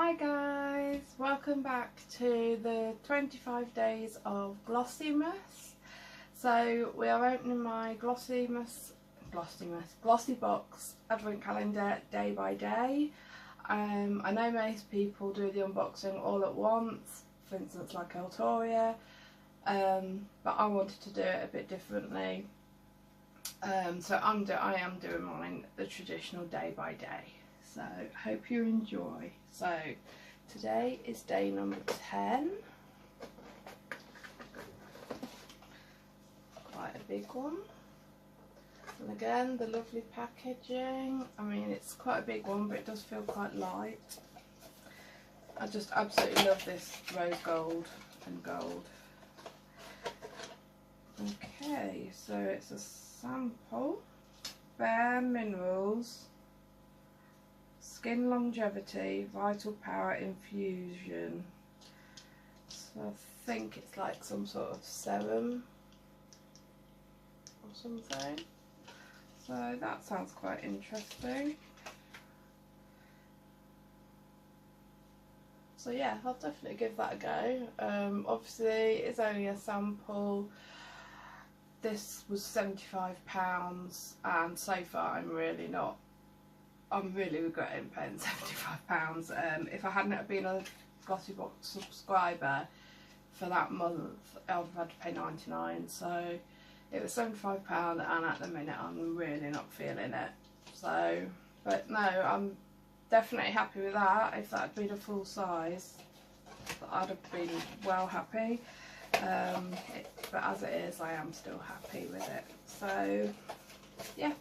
Hi guys, welcome back to the 25 days of GlossyMas. So we are opening my GlossyBox advent calendar day by day. I know most people do the unboxing all at once, for instance like Eltoria, but I wanted to do it a bit differently. So I am doing mine the traditional day by day. So hope you enjoy. So today is day number 10. Quite a big one. And again, the lovely packaging. I mean, it's quite a big one, but it does feel quite light. I just absolutely love this rose gold and gold. Okay, so it's a sample. Bare Minerals Skin Longevity Vital Power Infusion. So I think it's like some sort of serum or something. So that sounds quite interesting. So yeah, I'll definitely give that a go. Obviously it's only a sample. This was £75 and so far I'm really regretting paying £75. If I hadn't have been a GlossyBox subscriber for that month, I would have had to pay £99. So it was £75 and at the minute I'm really not feeling it. So, but no, I'm definitely happy with that. If that had been a full size, I'd have been well happy. But as it is, I am still happy with it. So yeah,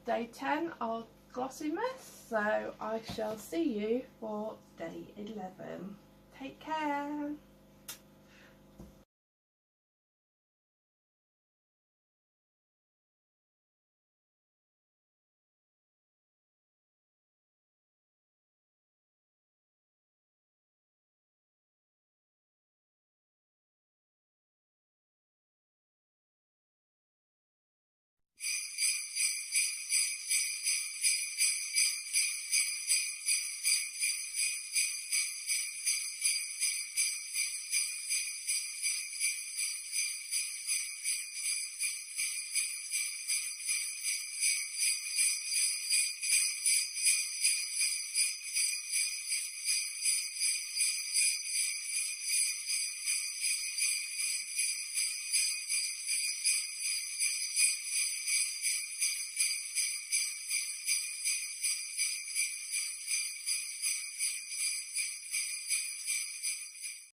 day 10 of GlossyMas. So I shall see you for day 11. Take care.